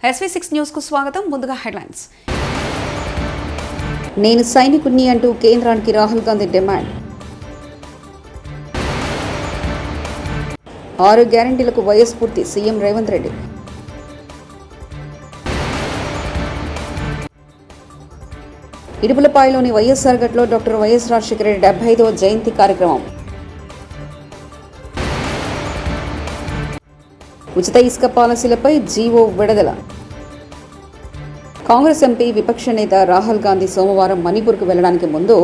SV6 news కు స్వాగతం. ముందుగా హెడ్లైన్స్. నేను సైనికుడిని అంటూ కేంద్రానికి రాహుల్ గాంధీ డిమాండ్. 6 గ్యారెంటీలకు వైఎస్ పూర్తి సీఎం రేవంత్ రెడ్డి. ఇడుపులపాయలోని వైఎస్ఆర్ గట్లో డాక్టర్ వైఎస్ రాజశేఖర రెడ్డి 75వ జయంతి కార్యక్రమం. ఉచిత ఇసుక పాలసీలపై జీవో విడుదల. కాంగ్రెస్ ఎంపీ విపక్ష నేత రాహుల్ గాంధీ సోమవారం మణిపూర్కు వెళ్లడానికి ముందు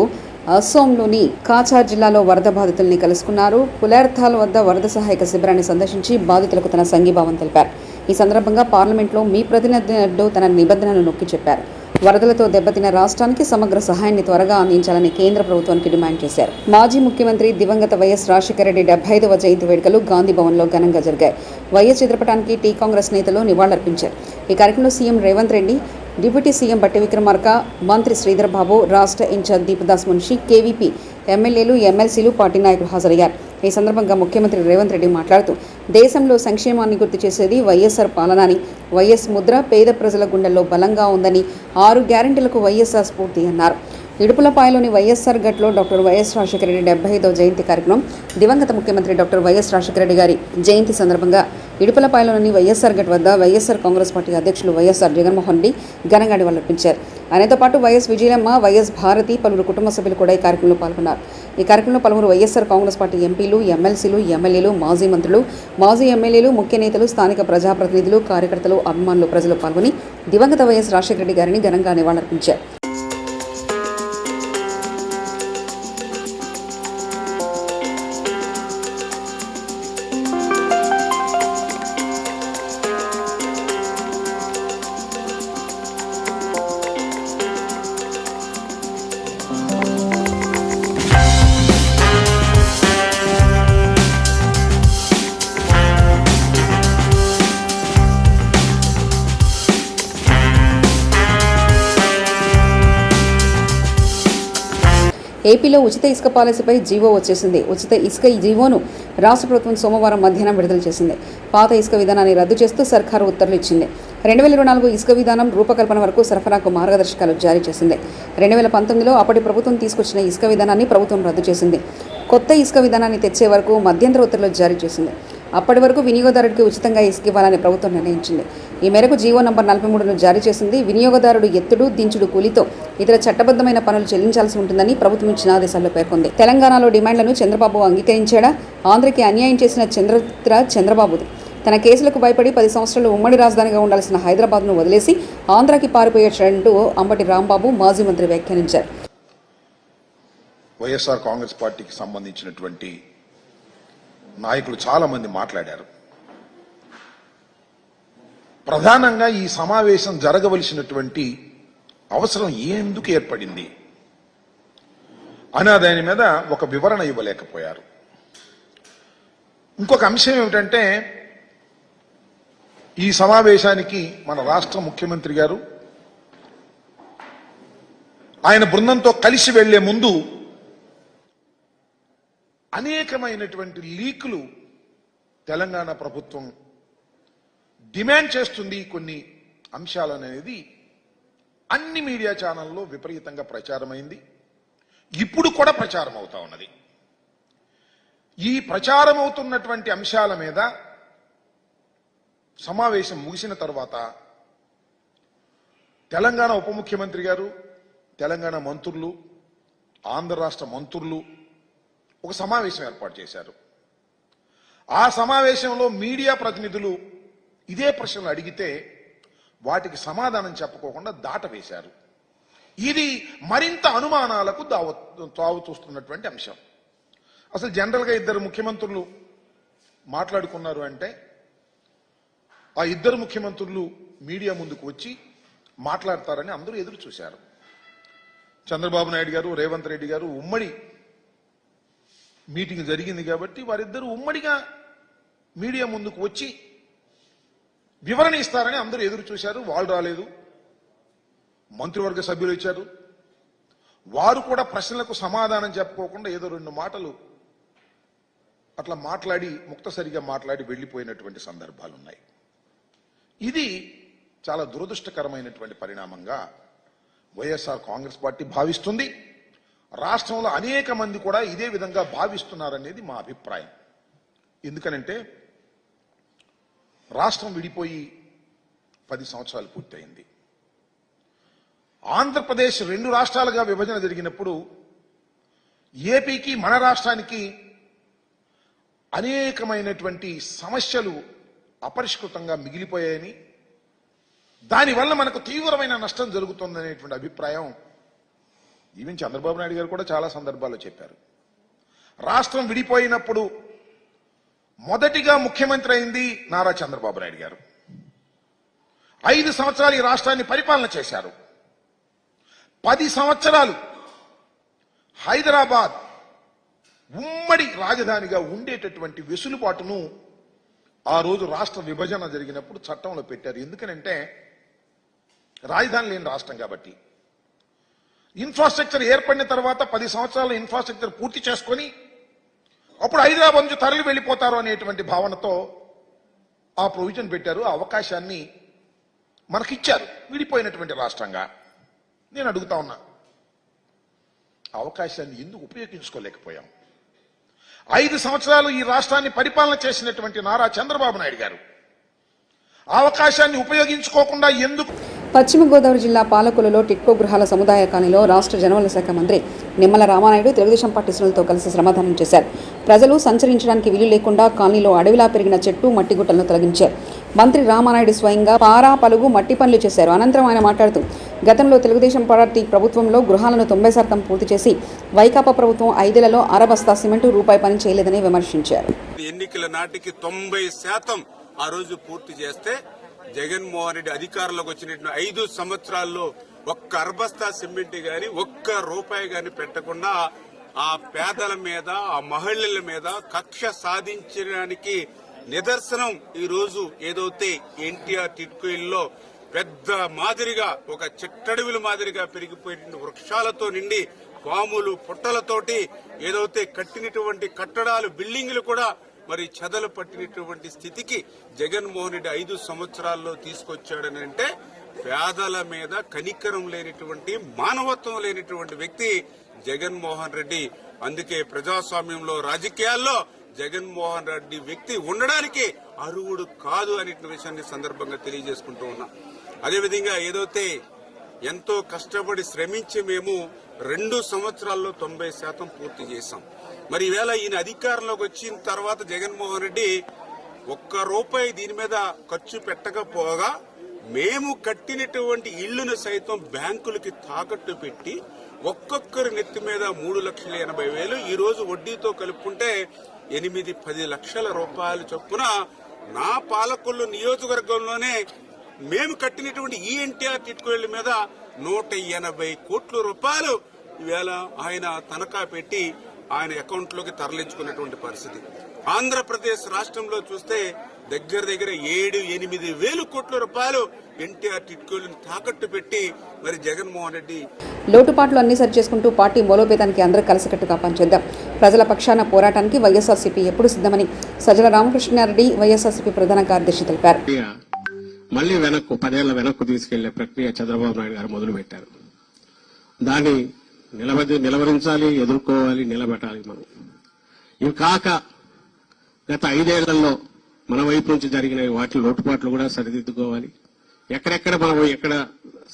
అస్సోంలోని కాచార్ జిల్లాలో వరద బాధితుల్ని కలుసుకున్నారు. పులేర్థాల్ వద్ద వరద సహాయక శిబిరాన్ని సందర్శించి బాధితులకు తన సంఘీభావం తెలిపారు. ఈ సందర్భంగా పార్లమెంట్లో మీ ప్రతినిధి అంటూ తన నిబంధనను నొక్కి చెప్పారు. వరదలతో దెబ్బతిన్న రాష్ట్రానికి సమగ్ర సహాయాన్ని త్వరగా అందించాలని కేంద్ర ప్రభుత్వానికి డిమాండ్ చేశారు. మాజీ ముఖ్యమంత్రి దివంగత వైఎస్ రాజశేఖర రెడ్డి 75వ జయంతి వేడుకలు గాంధీ భవన్లో ఘనంగా జరిగాయి. వైఎస్ చిత్రపటానికి టీ కాంగ్రెస్ నేతలు నివాళులర్పించారు. ఈ కార్యక్రమంలో CM Revanth Reddy, deputy CM బట్టి విక్రమార్క, మంత్రి శ్రీధర్ బాబు, రాష్ట్ర ఇన్ఛార్జ్ దీపదాస్ మున్షి, కేవీపీ ఎమ్మెల్యేలు, ఎమ్మెల్సీలు, పార్టీ నాయకులు హాజరయ్యారు. ఈ సందర్భంగా ముఖ్యమంత్రి రేవంత్ రెడ్డి మాట్లాడుతూ దేశంలో సంక్షేమాన్ని గుర్తు చేసేది వైఎస్ఆర్ పాలనని, వైఎస్ ముద్ర పేద ప్రజల గుండెల్లో బలంగా ఉందని, 6 గ్యారెంటీలకు వైఎస్ఆర్ స్ఫూర్తి అన్నారు. ఇడుపులపాయలోని వైఎస్ఆర్ గట్లో డాక్టర్ వైఎస్ రాజశేఖర రెడ్డి 75వ జయంతి కార్యక్రమం. దివంగత ముఖ్యమంత్రి డాక్టర్ వైఎస్ రాజశేఖర రెడ్డి గారి జయంతి సందర్భంగా ఇడుపులపాయలోని వైఎస్ఆర్ గట్ వద్ద వైఎస్ఆర్ కాంగ్రెస్ పార్టీ అధ్యక్షులు వైఎస్ఆర్ జగన్మోహన్ రెడ్డి ఘనంగా నివాళులర్పించారు. ఆయనతో పాటు వైఎస్ విజయమ్మ, వైఎస్ భారతి, పలువురు కుటుంబ సభ్యులు కూడా ఈ కార్యక్రమంలో పాల్గొన్నారు. ఈ కార్యక్రమంలో పలువురు వైఎస్ఆర్ కాంగ్రెస్ పార్టీ ఎంపీలు, ఎమ్మెల్సీలు, ఎమ్మెల్యేలు, మాజీ మంత్రులు, మాజీ ఎమ్మెల్యేలు, ముఖ్య నేతలు, స్థానిక ప్రజాప్రతినిధులు, కార్యకర్తలు, అభిమానులు, ప్రజలు పాల్గొని దివంగత వైఎస్ రాజశేఖర రెడ్డి గారిని ఘనంగా నివాళులర్పించారు. ఏపీలో ఉచిత ఇసుక పాలసీపై జీవో వచ్చేసింది. ఉచిత ఇసుక జీవోను రాష్ట్ర ప్రభుత్వం సోమవారం మధ్యాహ్నం విడుదల చేసింది. పాత ఇసుక విధానాన్ని రద్దు చేస్తూ సర్కారు ఉత్తర్వులు ఇచ్చింది. 2024 ఇసుక విధానం రూపకల్పన వరకు సరఫరాకు మార్గదర్శకాలు జారీ చేసింది. 2019లో అప్పటి ప్రభుత్వం తీసుకొచ్చిన ఇసుక విధానాన్ని ప్రభుత్వం రద్దు చేసింది. కొత్త ఇసుక విధానాన్ని తెచ్చే వరకు మధ్యంతర ఉత్తర్వులు జారీ చేసింది. అప్పటి వరకు వినియోగదారుడికి ఉచితంగా ఇసుక ఇవ్వాలని ప్రభుత్వం నిర్ణయించింది. ఈ మేరకు జీవో నంబర్ 43ను జారీ చేసింది. వినియోగదారుడు ఎత్తుడు, దించుడు కూలీతో ఇతర చట్టబద్ధమైన పనులు చెల్లించాల్సి ఉంటుందని ప్రభుత్వం ఇచ్చిన ఆదేశాల్లో పేర్కొంది. తెలంగాణలో డిమాండ్లను చంద్రబాబు అంగీకరించాడా? ఆంధ్రకి అన్యాయం చేసిన చంద్రబాబుది. తన కేసులకు భయపడి 10 సంవత్సరాలు ఉమ్మడి రాజధానిగా ఉండాల్సిన హైదరాబాద్ను వదిలేసి ఆంధ్రాకి పారిపోయేటంటూ అంబటి రాంబాబు, మాజీ మంత్రి వ్యాఖ్యానించారు. వైఎస్ఆర్ కాంగ్రెస్ పార్టీకి సంబంధించినటువంటి నాయకులు చాలా మంది మాట్లాడారు. ప్రధానంగా ఈ సమావేశం జరగవలసినటువంటి అవసరం ఎందుకు ఏర్పడింది అనే దాని మీద ఒక వివరణ ఇవ్వలేకపోయారు. ఇంకొక అంశం ఏమిటంటే, ఈ సమావేశానికి మన రాష్ట్ర ముఖ్యమంత్రి గారు ఆయన బృందంతో కలిసి వెళ్లే ముందు అనేకమైనటువంటి లీకులు తెలంగాణ ప్రభుత్వం డిమాండ్ చేస్తుంది కొన్ని అంశాలు అనేది అన్ని మీడియా ఛానల్లో విపరీతంగా ప్రచారమైంది. ఇప్పుడు కూడా ప్రచారం అవుతా ఉన్నది. ఈ ప్రచారం అవుతున్నటువంటి అంశాల మీద సమావేశం ముగిసిన తర్వాత తెలంగాణ ఉప ముఖ్యమంత్రి గారు, తెలంగాణ మంత్రులు, ఆంధ్ర రాష్ట్ర మంత్రులు ఒక సమావేశం ఏర్పాటు చేశారు. ఆ సమావేశంలో మీడియా ప్రతినిధులు ఇదే ప్రశ్నలు అడిగితే వాటికి సమాధానం చెప్పుకోకుండా దాటవేశారు. ఇది మరింత అనుమానాలకు తావు చూస్తున్నటువంటి అంశం. అసలు జనరల్గా 2 ముఖ్యమంత్రులు మాట్లాడుకున్నారు అంటే ఆ 2 ముఖ్యమంత్రులు మీడియా ముందుకు వచ్చి మాట్లాడతారని అందరూ ఎదురు చూశారు. చంద్రబాబు నాయుడు గారు, రేవంత్ రెడ్డి గారు ఉమ్మడి మీటింగ్ జరిగింది కాబట్టి వారిద్దరూ ఉమ్మడిగా మీడియా ముందుకు వచ్చి వివరణ ఇస్తారని అందరూ ఎదురు చూశారు. వాళ్ళు రాలేదు. మంత్రివర్గ సభ్యులు ఇచ్చారు. వారు కూడా ప్రశ్నలకు సమాధానం చెప్పుకోకుండా ఏదో 2 మాటలు అట్లా మాట్లాడి ముక్తసరిగా మాట్లాడి వెళ్లిపోయినటువంటి సందర్భాలు ఉన్నాయి. ఇది చాలా దురదృష్టకరమైనటువంటి పరిణామంగా వైఎస్ఆర్ కాంగ్రెస్ పార్టీ భావిస్తుంది. రాష్ట్రంలో అనేక మంది కూడా ఇదే విధంగా భావిస్తున్నారనేది మా అభిప్రాయం. ఎందుకనంటే రాష్ట్రం విడిపోయి 10 సంవత్సరాలు పూర్తయింది. ఆంధ్రప్రదేశ్ 2 రాష్ట్రాలుగా విభజన జరిగినప్పుడు ఏపీకి మన రాష్ట్రానికి అనేకమైనటువంటి సమస్యలు అపరిష్కృతంగా మిగిలిపోయాయని, దానివల్ల మనకు తీవ్రమైన నష్టం జరుగుతుందనేటువంటి అభిప్రాయం ఈవెన్ చంద్రబాబు నాయుడు గారు కూడా చాలా సందర్భాల్లో చెప్పారు. రాష్ట్రం విడిపోయినప్పుడు మొదటిగా ముఖ్యమంత్రి అయింది నారా చంద్రబాబు నాయుడు గారు. 5 సంవత్సరాలు ఈ రాష్ట్రాన్ని పరిపాలన చేశారు. 10 సంవత్సరాలు హైదరాబాద్ ఉమ్మడి రాజధానిగా ఉండేటటువంటి వెసులుబాటును ఆ రోజు రాష్ట్ర విభజన జరిగినప్పుడు చట్టంలో పెట్టారు. ఎందుకనంటే రాజధాని లేని రాష్ట్రం కాబట్టి. ఇన్ఫ్రాస్ట్రక్చర్ ఏర్పడిన తర్వాత 10 సంవత్సరాల ఇన్ఫ్రాస్ట్రక్చర్ పూర్తి చేసుకొని అప్పుడు హైదరాబాద్ నుంచి తరలి వెళ్ళిపోతారు అనేటువంటి భావనతో ఆ ప్రొవిజన్ పెట్టారు. ఆ అవకాశాన్ని మనకిచ్చారు విడిపోయినటువంటి రాష్ట్రంగా. నేను అడుగుతా ఉన్నా, అవకాశాన్ని ఎందుకు ఉపయోగించుకోలేకపోయాం? 5 సంవత్సరాలు ఈ రాష్ట్రాన్ని పరిపాలన చేసినటువంటి నారా చంద్రబాబు నాయుడు గారు అవకాశాన్ని ఉపయోగించుకోకుండా ఎందుకు? పశ్చిమ గోదావరి జిల్లా పాలకొల్లులో టిట్కో గృహాల సముదాయ కాలనీలో రాష్ట్ర జనవరుల శాఖ మంత్రి నిమ్మల రామానాయుడు తెలుగుదేశం పార్టీ శ్రేణులతో కలిసి శ్రమదానం చేశారు. ప్రజలు సంచరించడానికి వీలు లేకుండా కాలనీలో అడవిలా పెరిగిన చెట్టు మట్టిగుట్టలను తొలగించారు. మంత్రి రామానాయుడు స్వయంగా పారా పలుగు మట్టి పనులు చేశారు. అనంతరం ఆయన మాట్లాడుతూ గతంలో తెలుగుదేశం పార్టీ ప్రభుత్వంలో గృహాలను 90% పూర్తి చేసి వైకాపా ప్రభుత్వం 5 ఏళ్లలో అరబస్తా సిమెంటు రూపాయి పని చేయలేదని విమర్శించారు. ఎన్నికల నాటికి 90% ఆ రోజు పూర్తి చేస్తే జగన్మోహన్ రెడ్డి అధికారంలోకి వచ్చినటువంటి 5 సంవత్సరాల్లో ఒక్క అర్బస్తా సిమెంట్ గాని ఒక్క రూపాయి గాని పెట్టకుండా ఆ పేదల మీద ఆ మహిళల మీద కక్ష సాధించడానికి నిదర్శనం ఈ రోజు ఏదైతే ఎన్టీఆర్ టిట్కోయిల్లో పెద్ద మాదిరిగా ఒక చెట్టడవిల మాదిరిగా పెరిగిపోయిన వృక్షాలతో నిండి పాములు పుట్టలతోటి ఏదైతే కట్టినటువంటి కట్టడాలు బిల్డింగులు కూడా మరి చెదలు పట్టినటువంటి స్థితికి జగన్మోహన్ రెడ్డి 5 సంవత్సరాల్లో తీసుకొచ్చాడని అంటే పేదల మీద కనికరం లేనిటువంటి మానవత్వం లేనిటువంటి వ్యక్తి జగన్మోహన్ రెడ్డి. అందుకే ప్రజాస్వామ్యంలో రాజకీయాల్లో జగన్మోహన్ రెడ్డి వ్యక్తి ఉండడానికి అర్హుడు కాదు అనే విషయాన్ని సందర్భంగా తెలియజేసుకుంటూ ఉన్నా. అదేవిధంగా ఏదైతే ఎంతో కష్టపడి శ్రమించి మేము 2 సంవత్సరాల్లో 90% పూర్తి చేశాం. మరి ఈవేళ ఈయన అధికారంలోకి వచ్చిన తర్వాత జగన్మోహన్ రెడ్డి ఒక్క రూపాయి దీని మీద ఖర్చు పెట్టకపోగా మేము కట్టినటువంటి ఇళ్లను సైతం బ్యాంకులకి తాకట్టు పెట్టి ఒక్కొక్కరి నెత్తి మీద 3,80,000 ఈ రోజు వడ్డీతో కలుపుకుంటే 8-10 లక్షల రూపాయల చొప్పున నా పాలకొల్లు నియోజకవర్గంలోనే మేము కట్టినటువంటి ఈ ఎన్టీఆర్ టిట్కోయిళ్ల మీద 180 కోట్ల రూపాయలు ఈవేళ ఆయన తనఖా పెట్టి ఆయన అకౌంట్ లోకి తరలించుకున్నటువంటి పరిస్థితి. ఆంధ్రప్రదేశ్ రాష్ట్రంలో చూస్తే దగ్గర 7-8 వేల కోట్ల రూపాయలు ఎన్టీఆర్ టిట్కోయిలను తాకట్టు పెట్టి మరి జగన్మోహన్ రెడ్డి లోటుపాట్లు అన్ని సరిచేసుకుంటూ పార్టీ బలోపేతానికి అందరూ కలిసికట్టుగా పనిచేద్దాం. ప్రజల పక్షాన పోరాటానికి వైఎస్ఆర్సీపీ ఎప్పుడు సిద్ధమని సజ్జల రామకృష్ణారెడ్డి వైఎస్ఆర్సీపీ ప్రధాన కార్యదర్శి తెలిపారు. మళ్లీ 10 ఏళ్ల వెనక్కు తీసుకెళ్లే ప్రక్రియ చంద్రబాబు నాయుడు గారు మొదలుపెట్టారు. దాన్ని నిలవరించాలి, ఎదుర్కోవాలి, నిలబెట్టాలి. మనం ఇవి కాక గత 5 ఏళ్లలో మన వైపు నుంచి జరిగిన వాటి లోటుపాట్లు కూడా సరిదిద్దుకోవాలి. ఎక్కడెక్కడ మనం ఎక్కడ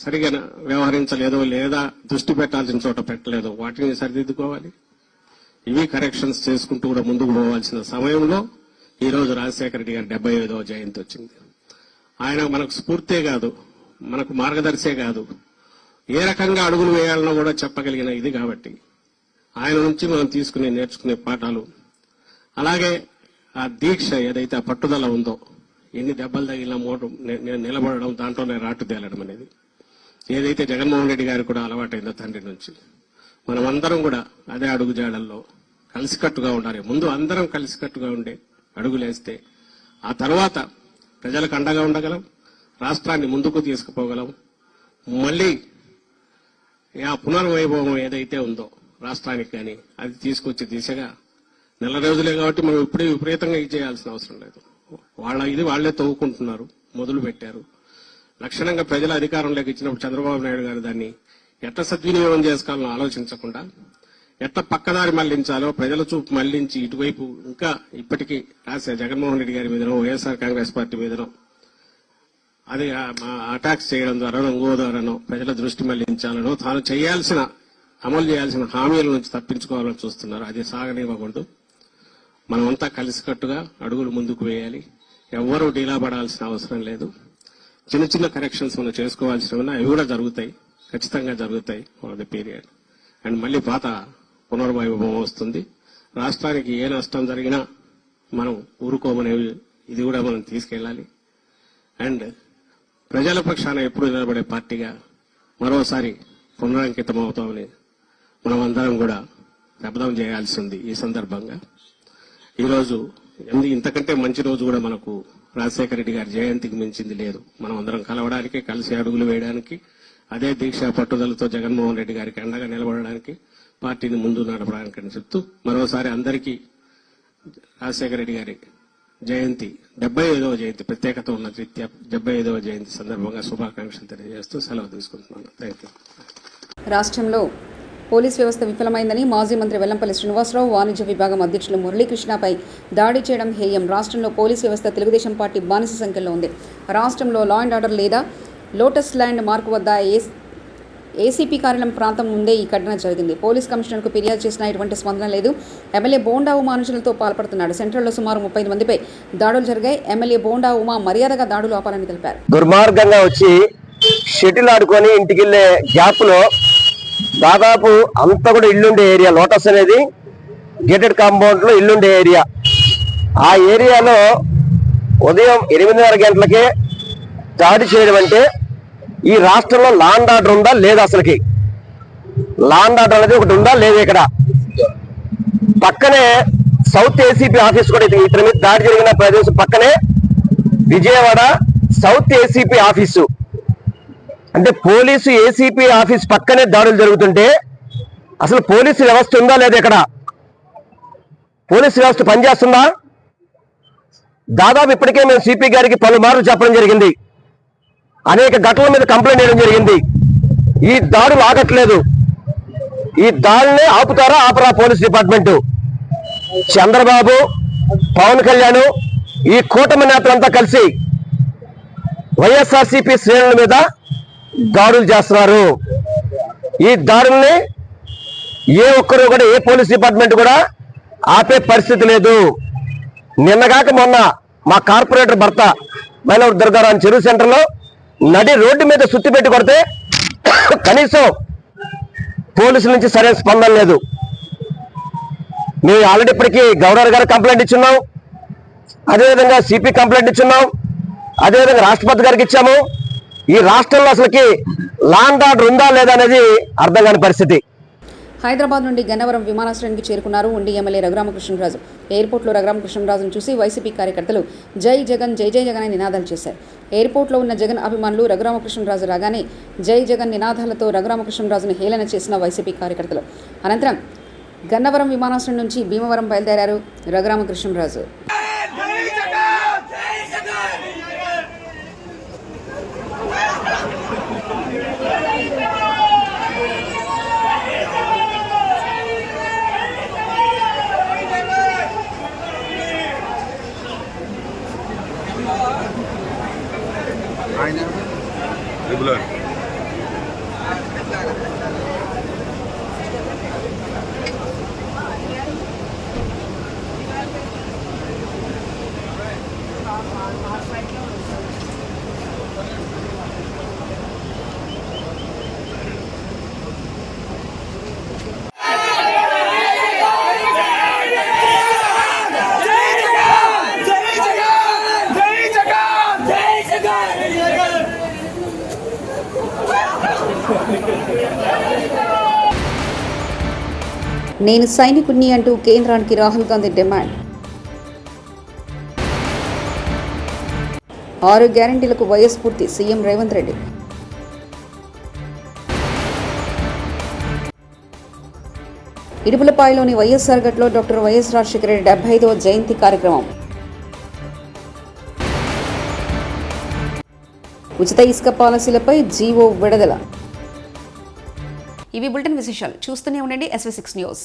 సరిగా వ్యవహరించలేదో లేదా దృష్టి పెట్టాల్సిన చోట పెట్టలేదో వాటిని సరిదిద్దుకోవాలి. ఇవి కరెక్షన్స్ చేసుకుంటూ కూడా ముందుకు పోవాల్సిన సమయంలో ఈ రోజు రాజశేఖర రెడ్డి గారి 75వ జయంతి వచ్చింది. ఆయన మనకు స్ఫూర్తే కాదు, మనకు మార్గదర్శే కాదు, ఏ రకంగా అడుగులు వేయాలనో కూడా చెప్పగలిగిన ఇది కాబట్టి ఆయన నుంచి మనం నేర్చుకునే పాఠాలు, అలాగే ఆ దీక్ష ఏదైతే ఆ పట్టుదల ఉందో, ఎన్ని దెబ్బలు తగిలిన నిలబడడం, దాంట్లోనే రాటు తేలడం అనేది ఏదైతే జగన్మోహన్ రెడ్డి గారికి కూడా అలవాటైందో తండ్రి నుంచి, మనమందరం కూడా అదే అడుగు జాడల్లో కలిసికట్టుగా ఉండాలి. ముందు అందరం కలిసికట్టుగా ఉండే అడుగులేస్తే ఆ తర్వాత ప్రజలకు అండగా ఉండగలం, రాష్ట్రాన్ని ముందుకు తీసుకుపోగలం. మళ్లీ ఆ పునర్వైభవం ఏదైతే ఉందో రాష్ట్రానికి కానీ అది తీసుకొచ్చే దిశగా 4 రోజులే కాబట్టి మనం ఇప్పుడే విపరీతంగా ఇది చేయాల్సిన అవసరం లేదు. వాళ్లే తవ్వుకుంటున్నారు, మొదలు పెట్టారు. లక్షణంగా ప్రజల అధికారంలోకి ఇచ్చినప్పుడు చంద్రబాబు నాయుడు గారు దాన్ని ఎట్లా సద్వినియోగం చేసుకోవాలని ఆలోచించకుండా ఎట్లా పక్కదారి మళ్లించాలో ప్రజల చూపు మళ్లించి ఇటువైపు ఇంకా ఇప్పటికీ జగన్మోహన్ రెడ్డి గారి మీదనో వైఎస్ఆర్ కాంగ్రెస్ పార్టీ మీదనో అది అటాక్స్ చేయడం ద్వారానో ఇంకో ద్వారానో ప్రజల దృష్టి మళ్లించాలనో తాను అమలు చేయాల్సిన హామీల నుంచి తప్పించుకోవాలని చూస్తున్నారు. అది సాగనివ్వకూడదు. మనమంతా కలిసికట్టుగా అడుగులు ముందుకు వేయాలి. ఎవ్వరూ డీలా పడాల్సిన అవసరం లేదు. చిన్న చిన్న కరెక్షన్స్ మనం చేసుకోవాల్సినవి అవి కూడా జరుగుతాయి, ఖచ్చితంగా జరుగుతాయి ఫర్ ద పీరియడ్. అండ్ మళ్ళీ పాత పునర్వైభవం వస్తుంది. రాష్ట్రానికి ఏ నష్టం జరిగినా మనం ఊరుకోమనేవి ఇది కూడా మనం తీసుకెళ్లాలి. అండ్ ప్రజల పక్షాన ఎప్పుడు నిలబడే పార్టీగా మరోసారి పునరంకితం అవుతామని మనం అందరం కూడా శపథం చేయాల్సి ఉంది. ఈ సందర్భంగా ఈరోజు ఇంతకంటే మంచి రోజు కూడా మనకు రాజశేఖర రెడ్డి గారి జయంతికి మించింది లేదు. మనం అందరం కలవడానికి, కలిసి అడుగులు వేయడానికి, అదే దీక్ష పట్టుదలతో జగన్మోహన్ రెడ్డి గారికి అండగా నిలబడడానికి, పార్టీని ముందు నడపడానికి అని చెప్తూ మరోసారి అందరికీ రాజశేఖర రెడ్డి గారి జయంతి 75వ జయంతి ప్రత్యేకత ఉన్న రీత్యా 75వ జయంతి సందర్భంగా శుభాకాంక్షలు తెలియజేస్తూ సెలవు తీసుకుంటున్నాను. Thank you. రాష్ట్రంలో పోలీస్ వ్యవస్థ విఫలమైందని మాజీ మంత్రి వెల్లంపల్లి శ్రీనివాసరావు వాణిజ్య విభాగం అధ్యక్షులు మురళీకృష్ణపై దాడి చేయడం హేయం. రాష్ట్రంలో పోలీస్ వ్యవస్థ తెలుగుదేశం పార్టీ బానిస సంఖ్యలో ఉంది. రాష్ట్రంలో లా అండ్ ఆర్డర్ లేదా లోటస్ ల్యాండ్ మార్కు వద్ద ఏసీపీ కార్యాలయం ప్రాంతం ముందే ఈ ఘటన జరిగింది. పోలీస్ కమిషనర్కు ఫిర్యాదు చేసినా ఎటువంటి స్పందన లేదు. ఎమ్మెల్యే బోండా ఉమా అనుచరులతో పాల్పడుతున్నాడు. సెంట్రల్లో సుమారు 35 మందిపై దాడులు జరిగాయి. ఎమ్మెల్యే బోండా ఉమా మర్యాదగా దాడులు ఆపాలని తెలిపారు. దుర్మార్గంగా వచ్చి షటిల్ ఆడుకొని ఇంటికి వెళ్లే గ్యాప్ లో దాదాపు అంతా కూడా ఇల్లుండే ఏరియా, లోటస్ అనేది గేటెడ్ కాంపౌండ్ లో ఇల్లుండే ఏరియా. ఆ ఏరియాలో ఉదయం 8:30 గంటలకే దాడి చేయడం అంటే ఈ రాష్ట్రంలో లా అండ్ ఆర్డర్ ఉందా లేదా? అసలుకి లా అండ్ ఆర్డర్ అనేది ఒకటి ఉందా లేదా? ఇక్కడ పక్కనే సౌత్ ఏసీపీ ఆఫీస్ కూడా, ఇతని మీద దాడి జరిగిన ప్రదేశం పక్కనే విజయవాడ సౌత్ ఏసీపీ ఆఫీసు. అంటే పోలీసు ఏసీపీ ఆఫీస్ పక్కనే దాడులు జరుగుతుంటే అసలు పోలీసు వ్యవస్థ ఉందా లేదా? ఇక్కడ పోలీసు వ్యవస్థ పనిచేస్తుందా? దాదాపు ఇప్పటికే మేము సిపి గారికి పలుమార్లు చెప్పడం జరిగింది. అనేక ఘటనల మీద కంప్లైంట్ చేయడం జరిగింది. ఈ దాడులు ఆగట్లేదు. ఈ దాడుల్ని ఆపుతారా ఆపరా పోలీస్ డిపార్ట్మెంట్? చంద్రబాబు, పవన్ కళ్యాణ్, ఈ కూటమి నేతలంతా కలిసి వైఎస్ఆర్సీపీ శ్రేణుల మీద దాడులు చేస్తున్నారు. ఈ దాడుల్ని ఏ ఒక్కరు కూడా, ఏ పోలీస్ డిపార్ట్మెంట్ కూడా ఆపే పరిస్థితి లేదు. నిన్నగాక మొన్న మా కార్పొరేటర్ భర్త మైలవరం దుర్గారావు చెరువు సెంటర్లో నడి రోడ్డు మీద సుత్తి పెట్టి కొడితే కనీసం పోలీసుల నుంచి సరైన స్పందన లేదు. మేము ఆల్రెడీ ఇప్పటికీ గవర్నర్ గారు కంప్లైంట్ ఇచ్చున్నాం, అదేవిధంగా సిపి కంప్లైంట్ ఇచ్చున్నాం, అదేవిధంగా రాష్ట్రపతి గారికి ఇచ్చాము. ఈ రాష్ట్రంలో అసలుకి లా అండ్ ఆర్డర్ ఉందా లేదా అనేది అర్థం కాని పరిస్థితి. హైదరాబాద్ నుండి గన్నవరం విమానాశ్రయానికి చేరుకున్నారు ఉండి ఎమ్మెల్యే రఘురామకృష్ణరాజు. ఎయిర్పోర్ట్లో రఘురామకృష్ణరాజును చూసి వైసీపీ కార్యకర్తలు జై జగన్ జై జై జగన్ అని నినాదాలు చేశారు. ఎయిర్పోర్ట్లో ఉన్న జగన్ అభిమానులు రఘురామకృష్ణరాజు రాగానే జై జగన్ నినాదాలతో రఘురామకృష్ణరాజును హేళన చేసిన వైసీపీ కార్యకర్తలు. అనంతరం గన్నవరం విమానాశ్రయం నుంచి భీమవరం బయలుదేరారు రఘురామకృష్ణరాజు. నేను సైనికుణ్ణి అంటూ కేంద్రానికి రాహుల్ గాంధీ డిమాండ్. 6 గ్యారంటీలకు వయస్ఫూర్తి సీఎం రేవంత్ రెడ్డి. ఇడుపులపాయలోని వైఎస్ఆర్ ఘట్లో డాక్టర్ వైఎస్ రాజశేఖర రెడ్డి 75వ జయంతి కార్యక్రమం. ఉచిత ఇసుక పాలసీలపై జీవో విడుదల. ఇవి బులెటిన్ విశేషాలు. చూస్తూనే ఉండండి SV6 న్యూస్.